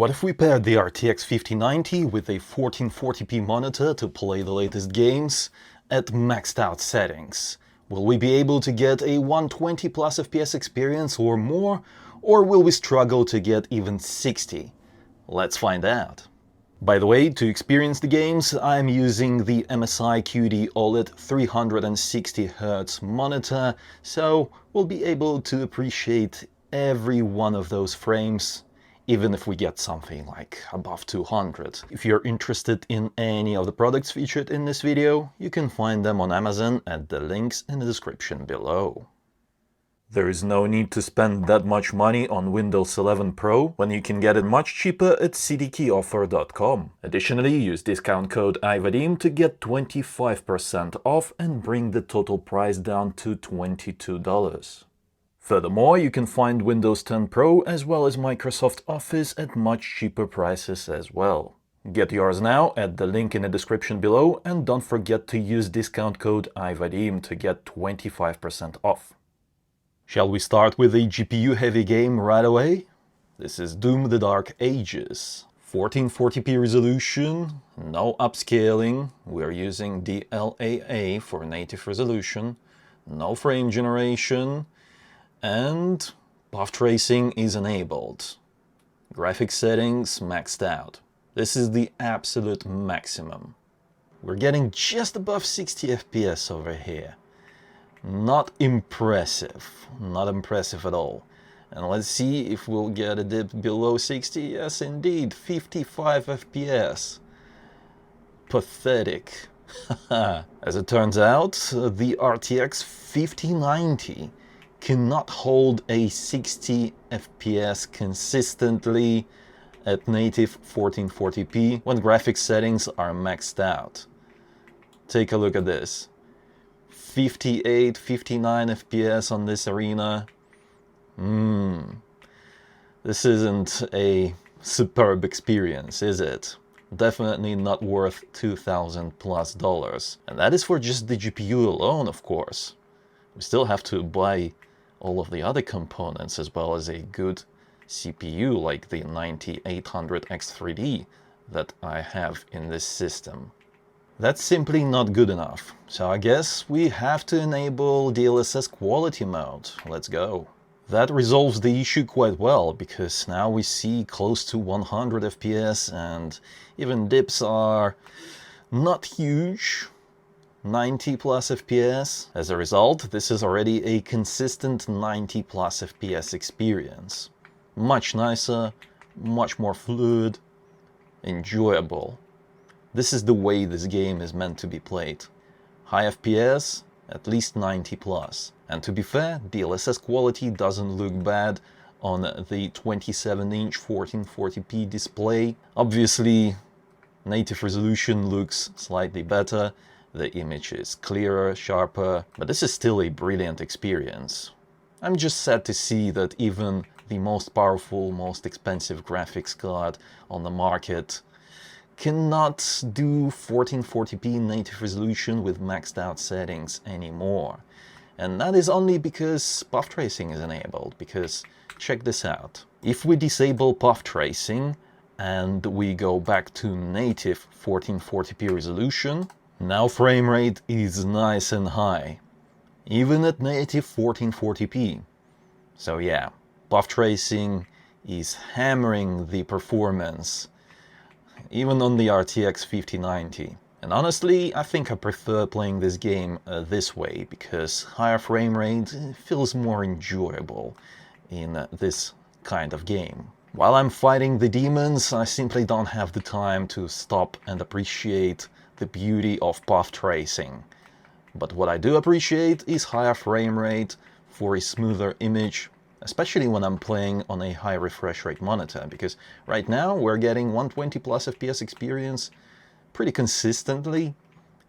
What if we paired the RTX 5090 with a 1440p monitor to play the latest games at maxed out settings? Will we be able to get a 120 plus FPS experience or more, or will we struggle to get even 60? Let's find out. By the way, to experience the games, I'm using the MSI QD OLED 360Hz monitor, so we'll be able to appreciate every one of those frames, even if we get something like above 200. If you're interested in any of the products featured in this video, you can find them on Amazon at the links in the description below. There is no need to spend that much money on Windows 11 Pro when you can get it much cheaper at cdkeyoffer.com. Additionally, use discount code iVadim to get 25% off and bring the total price down to $22. Furthermore, you can find Windows 10 Pro as well as Microsoft Office at much cheaper prices as well. Get yours now at the link in the description below, and don't forget to use discount code iVadim to get 25% off. Shall we start with a GPU-heavy game right away? This is Doom: The Dark Ages. 1440p resolution, no upscaling, we're using DLAA for native resolution, no frame generation, and path tracing is enabled. Graphics settings maxed out. This is the absolute maximum. We're getting just above 60 FPS over here. Not impressive at all. And let's see if we'll get a dip below 60. Yes, indeed, 55 FPS. Pathetic. As it turns out, the RTX 5090 cannot hold a 60 FPS consistently at native 1440p when graphics settings are maxed out. Take a look at this. 58, 59 FPS on this arena. This isn't a superb experience, is it? Definitely not worth $2,000+. And that is for just the GPU alone, of course. We still have to buy all of the other components as well as a good CPU like the 9800X3D that I have in this system. That's simply not good enough, so I guess we have to enable DLSS Quality mode. Let's go. That resolves the issue quite well, because now we see close to 100 FPS and even dips are not huge. 90 plus FPS. As a result, this is already a consistent 90 plus FPS experience. Much nicer, much more fluid, enjoyable. This is the way this game is meant to be played. High FPS, at least 90 plus. And to be fair, DLSS Quality doesn't look bad on the 27-inch 1440p display. Obviously, native resolution looks slightly better. The image is clearer, sharper, but this is still a brilliant experience. I'm just sad to see that even the most powerful, most expensive graphics card on the market cannot do 1440p native resolution with maxed out settings anymore. And that is only because path tracing is enabled, because check this out. If we disable path tracing and we go back to native 1440p resolution, now frame rate is nice and high, even at native 1440p. So yeah, path tracing is hammering the performance, even on the RTX 5090. And honestly, I think I prefer playing this game this way, because higher frame rate feels more enjoyable in this kind of game. While I'm fighting the demons, I simply don't have the time to stop and appreciate the beauty of path tracing. But what I do appreciate is higher frame rate for a smoother image, especially when I'm playing on a high refresh rate monitor, because right now we're getting 120 plus FPS experience pretty consistently,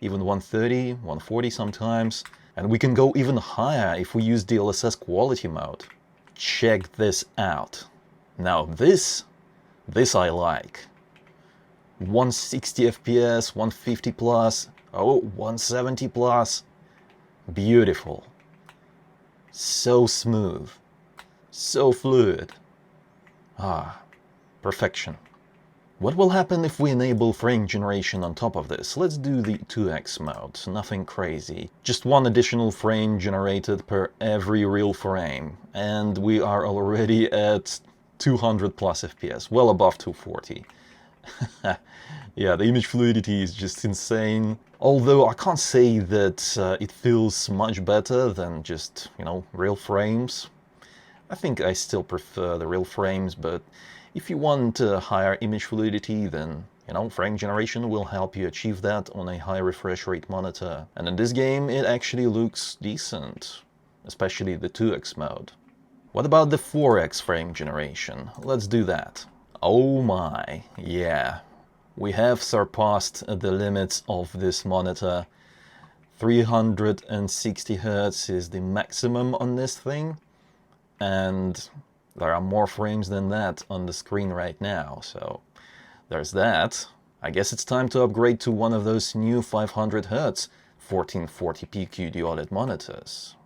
even 130, 140 sometimes, and we can go even higher if we use DLSS Quality mode. Check this out. Now this I like. 160 FPS, 150 plus, oh, 170 plus. Beautiful. So smooth. So fluid. Perfection. What will happen if we enable frame generation on top of this? Let's do the 2x mode, nothing crazy. Just one additional frame generated per every real frame. And we are already at 200 plus FPS, well above 240. Yeah, the image fluidity is just insane. Although I can't say that it feels much better than just, real frames. I think I still prefer the real frames, but if you want higher image fluidity, then, frame generation will help you achieve that on a high refresh rate monitor. And in this game, it actually looks decent, especially the 2x mode. What about the 4x frame generation? Let's do that. Oh my, yeah. We have surpassed the limits of this monitor. 360 Hz is the maximum on this thing. And there are more frames than that on the screen right now, so there's that. I guess it's time to upgrade to one of those new 500 Hz 1440p QD OLED monitors.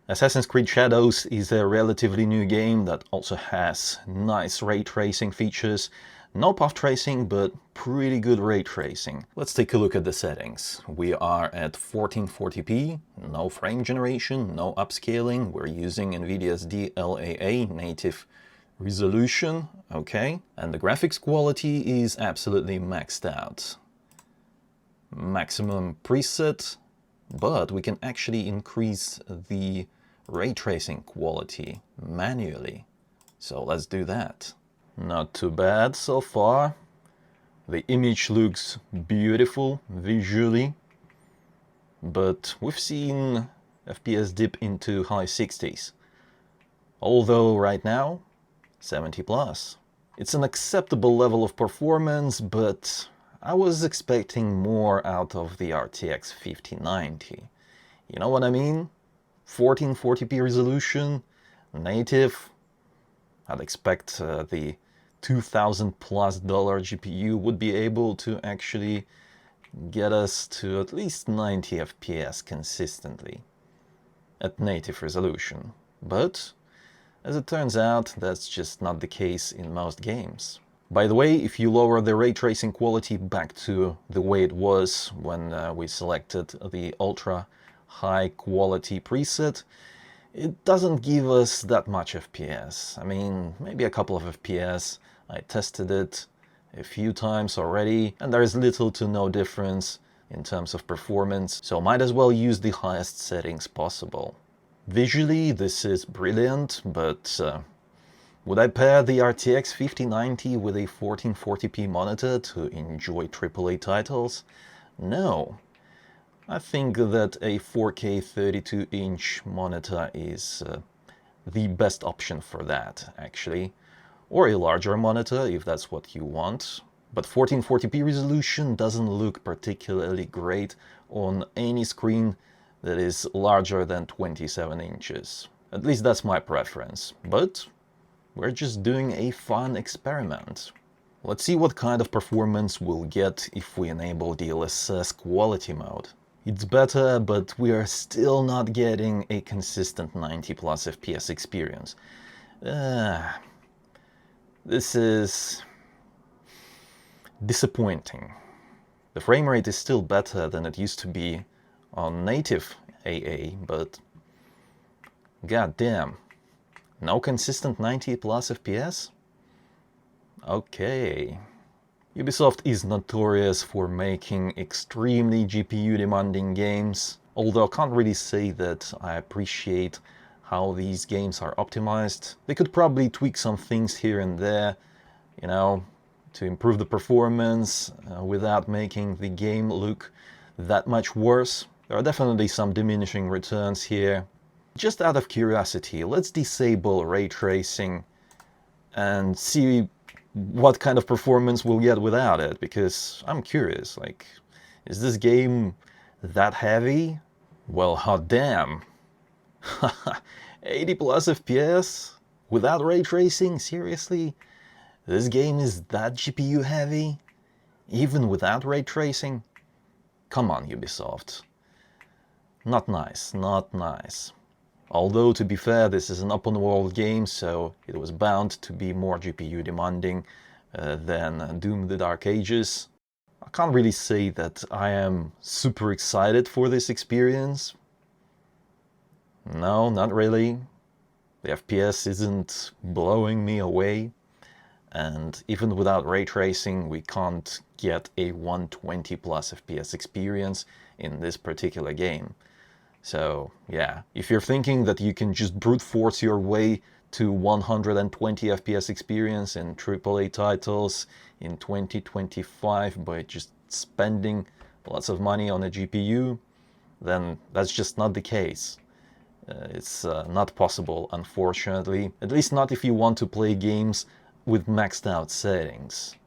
Assassin's Creed Shadows is a relatively new game that also has nice ray tracing features. No path tracing, but pretty good ray tracing. Let's take a look at the settings. We are at 1440p, no frame generation, no upscaling. We're using NVIDIA's DLAA native resolution, okay. And the graphics quality is absolutely maxed out. Maximum preset, but we can actually increase the ray tracing quality manually. So let's do that. Not too bad so far. The image looks beautiful visually, but we've seen FPS dip into high 60s. Although right now, 70 plus. It's an acceptable level of performance, but I was expecting more out of the RTX 5090. You know what I mean? 1440p resolution, native. I'd expect the $2,000 plus GPU would be able to actually get us to at least 90 FPS consistently at native resolution. But as it turns out, that's just not the case in most games. By the way, if you lower the ray tracing quality back to the way it was when we selected the ultra high quality preset, it doesn't give us that much FPS. I mean, maybe a couple of FPS. I tested it a few times already, and there is little to no difference in terms of performance, so might as well use the highest settings possible. Visually, this is brilliant, but would I pair the RTX 5090 with a 1440p monitor to enjoy AAA titles? No. I think that a 4K 32-inch monitor is the best option for that, actually. Or a larger monitor, if that's what you want. But 1440p resolution doesn't look particularly great on any screen that is larger than 27 inches. At least that's my preference. But we're just doing a fun experiment. Let's see what kind of performance we'll get if we enable DLSS Quality mode. It's better, but we are still not getting a consistent 90 plus FPS experience. This is disappointing. The frame rate is still better than it used to be on native AA, but goddamn, no consistent 90 plus FPS? Okay. Ubisoft is notorious for making extremely GPU demanding games, although I can't really say that I appreciate how these games are optimized. They could probably tweak some things here and there, to improve the performance without making the game look that much worse. There are definitely some diminishing returns here. Just out of curiosity, let's disable ray tracing and see what kind of performance we'll get without it, because I'm curious, is this game that heavy? Well, hot damn. 80 plus FPS without ray tracing? Seriously? This game is that GPU heavy? Even without ray tracing? Come on, Ubisoft. Not nice, not nice. Although, to be fair, this is an open-world game, so it was bound to be more GPU demanding than Doom the Dark Ages. I can't really say that I am super excited for this experience. No, not really. The FPS isn't blowing me away. And even without ray tracing, we can't get a 120 plus FPS experience in this particular game. So yeah, if you're thinking that you can just brute force your way to 120 FPS experience in AAA titles in 2025 by just spending lots of money on a GPU, then that's just not the case. It's not possible, unfortunately, at least not if you want to play games with maxed out settings,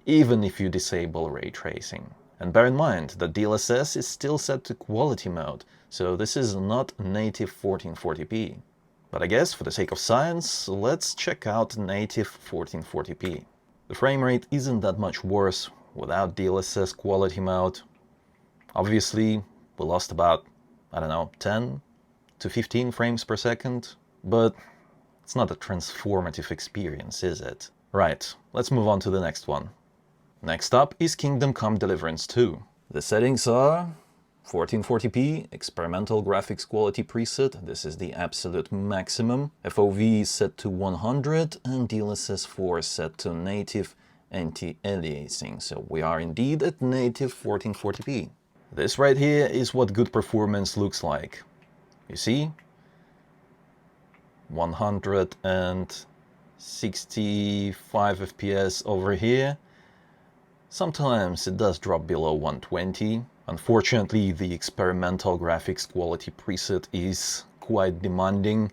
even if you disable ray tracing. And bear in mind that DLSS is still set to quality mode, so this is not native 1440p. But I guess for the sake of science, let's check out native 1440p. The frame rate isn't that much worse without DLSS quality mode. Obviously, we lost about, I don't know, 10 to 15 frames per second, but it's not a transformative experience, is it? Right, let's move on to the next one. Next up is Kingdom Come Deliverance 2. The settings are 1440p, experimental graphics quality preset, this is the absolute maximum. FOV is set to 100 and DLSS 4 is set to native anti-aliasing, so we are indeed at native 1440p. This right here is what good performance looks like. You see? 165 FPS over here. Sometimes it does drop below 120. Unfortunately, the experimental graphics quality preset is quite demanding,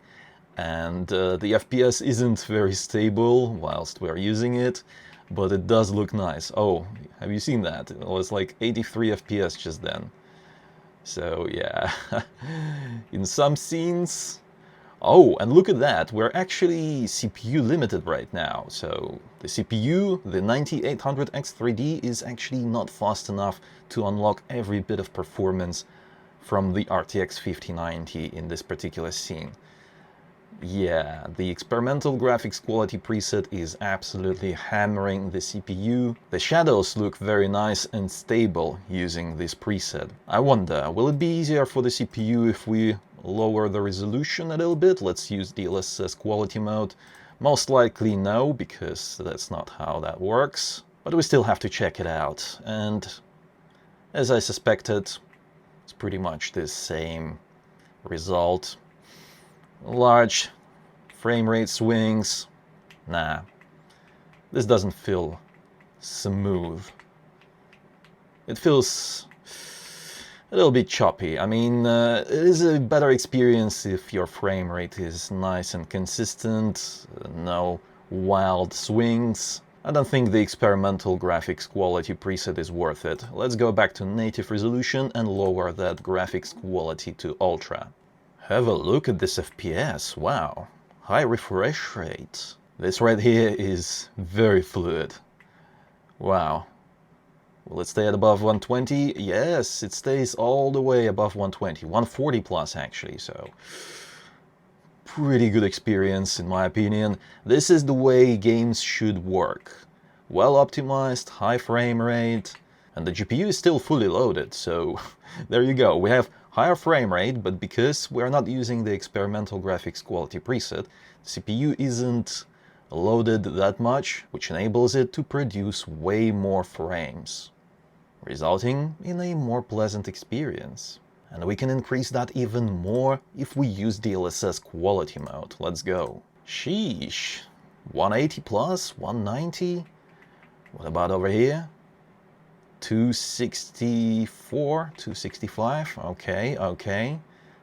and the FPS isn't very stable whilst we're using it, but it does look nice. Oh, have you seen that? It was like 83 FPS just then. So yeah, in some scenes... Oh, and look at that, we're actually CPU limited right now. So the CPU, the 9800X3D, is actually not fast enough to unlock every bit of performance from the RTX 5090 in this particular scene. Yeah, the experimental graphics quality preset is absolutely hammering the CPU. The shadows look very nice and stable using this preset. I wonder, will it be easier for the CPU if we lower the resolution a little bit? Let's use DLSS Quality mode. Most likely no, because that's not how that works. But we still have to check it out. And as I suspected, it's pretty much the same result. Large frame rate swings. Nah, this doesn't feel smooth. It feels a little bit choppy. I mean, it is a better experience if your frame rate is nice and consistent, no wild swings. I don't think the experimental graphics quality preset is worth it. Let's go back to native resolution and lower that graphics quality to ultra. Have a look at this FPS, wow. High refresh rate. This right here is very fluid. Wow. Will it stay at above 120? Yes, it stays all the way above 120. 140 plus actually, so pretty good experience in my opinion. This is the way games should work. Well optimized, high frame rate, and the GPU is still fully loaded, so there you go. We have higher frame rate, but because we're not using the experimental graphics quality preset, the CPU isn't loaded that much, which enables it to produce way more frames, resulting in a more pleasant experience. And we can increase that even more if we use DLSS quality mode. Let's go. Sheesh. 180 plus, 190. What about over here? 264, 265. Okay, okay.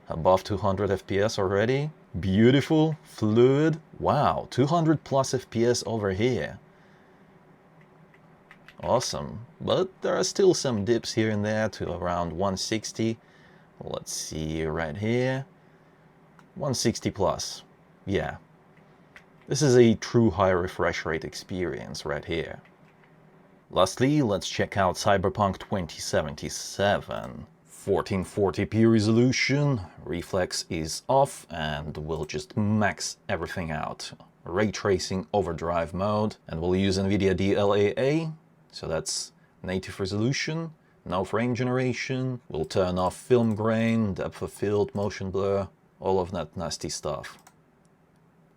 Above 200 FPS already. Beautiful, fluid. Wow, 200 plus FPS over here. Awesome, but there are still some dips here and there to around 160. Let's see right here. 160 plus. Yeah. This is a true high refresh rate experience right here. Lastly, let's check out Cyberpunk 2077. 1440p resolution, reflex is off, and we'll just max everything out. Ray tracing overdrive mode, and we'll use NVIDIA DLAA, so that's native resolution, no frame generation. We'll turn off film grain, depth of field, motion blur, all of that nasty stuff.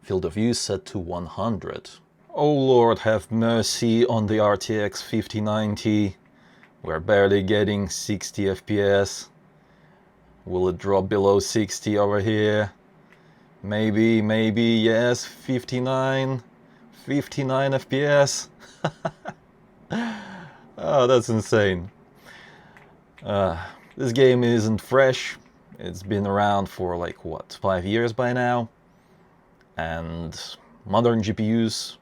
Field of view set to 100. Oh Lord have mercy on the RTX 5090. We're barely getting 60 FPS. Will it drop below 60 over here? Maybe, yes, 59 FPS. Oh, that's insane. This game isn't fresh. It's been around for like, what, 5 years by now? And modern GPUs,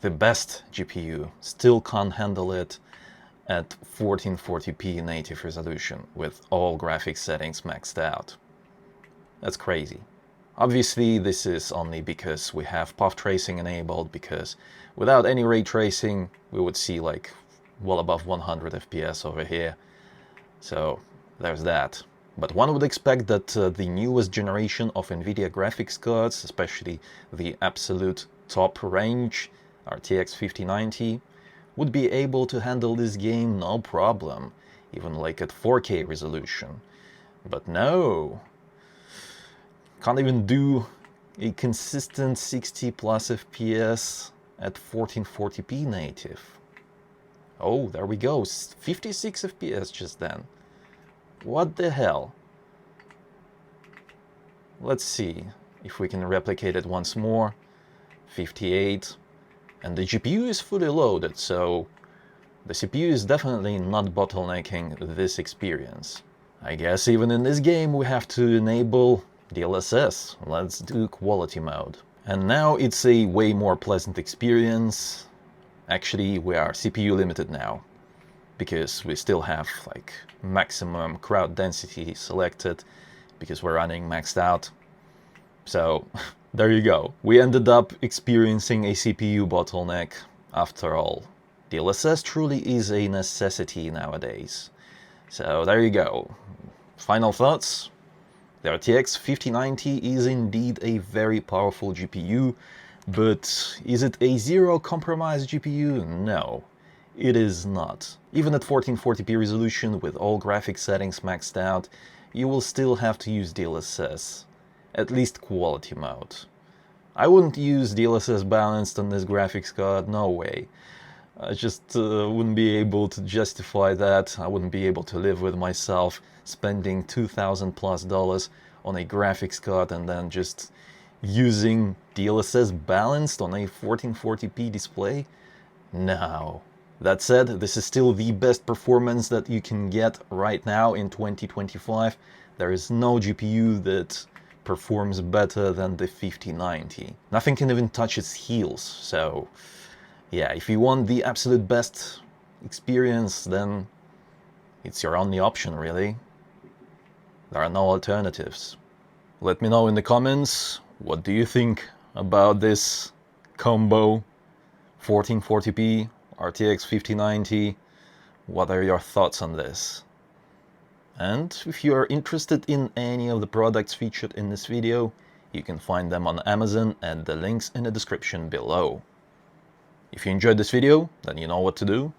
the best GPU, still can't handle it at 1440p native resolution with all graphics settings maxed out. That's crazy. Obviously, this is only because we have path tracing enabled, because without any ray tracing, we would see like well above 100 FPS over here. So there's that. But one would expect that the newest generation of NVIDIA graphics cards, especially the absolute top range, RTX 5090, would be able to handle this game no problem, even like at 4K resolution. But no, can't even do a consistent 60 plus FPS at 1440p native. Oh, there we go, 56 FPS just then. What the hell? Let's see if we can replicate it once more. 58. And the GPU is fully loaded, so the CPU is definitely not bottlenecking this experience. I guess even in this game we have to enable DLSS. Let's do quality mode. And now it's a way more pleasant experience. Actually, we are CPU limited now, because we still have like maximum crowd density selected, because we're running maxed out. So there you go. We ended up experiencing a CPU bottleneck after all. DLSS truly is a necessity nowadays. So there you go. Final thoughts? The RTX 5090 is indeed a very powerful GPU, but is it a zero compromise GPU? No, it is not. Even at 1440p resolution with all graphics settings maxed out, you will still have to use DLSS, at least quality mode. I wouldn't use DLSS balanced on this graphics card, no way. I just wouldn't be able to justify that. I wouldn't be able to live with myself spending $2,000+ on a graphics card and then just using DLSS balanced on a 1440p display. No. That said, this is still the best performance that you can get right now in 2025. There is no GPU that performs better than the 5090. Nothing can even touch its heels, so yeah, if you want the absolute best experience, then it's your only option, really. There are no alternatives. Let me know in the comments, what do you think about this combo? 1440p, RTX 5090, what are your thoughts on this? And if you are interested in any of the products featured in this video, you can find them on Amazon and the links in the description below. If you enjoyed this video, then you know what to do.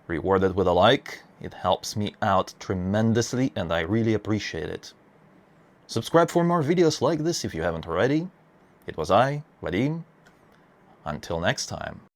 Reward it with a like, it helps me out tremendously and I really appreciate it. Subscribe for more videos like this if you haven't already. It was I, Vadim. Until next time.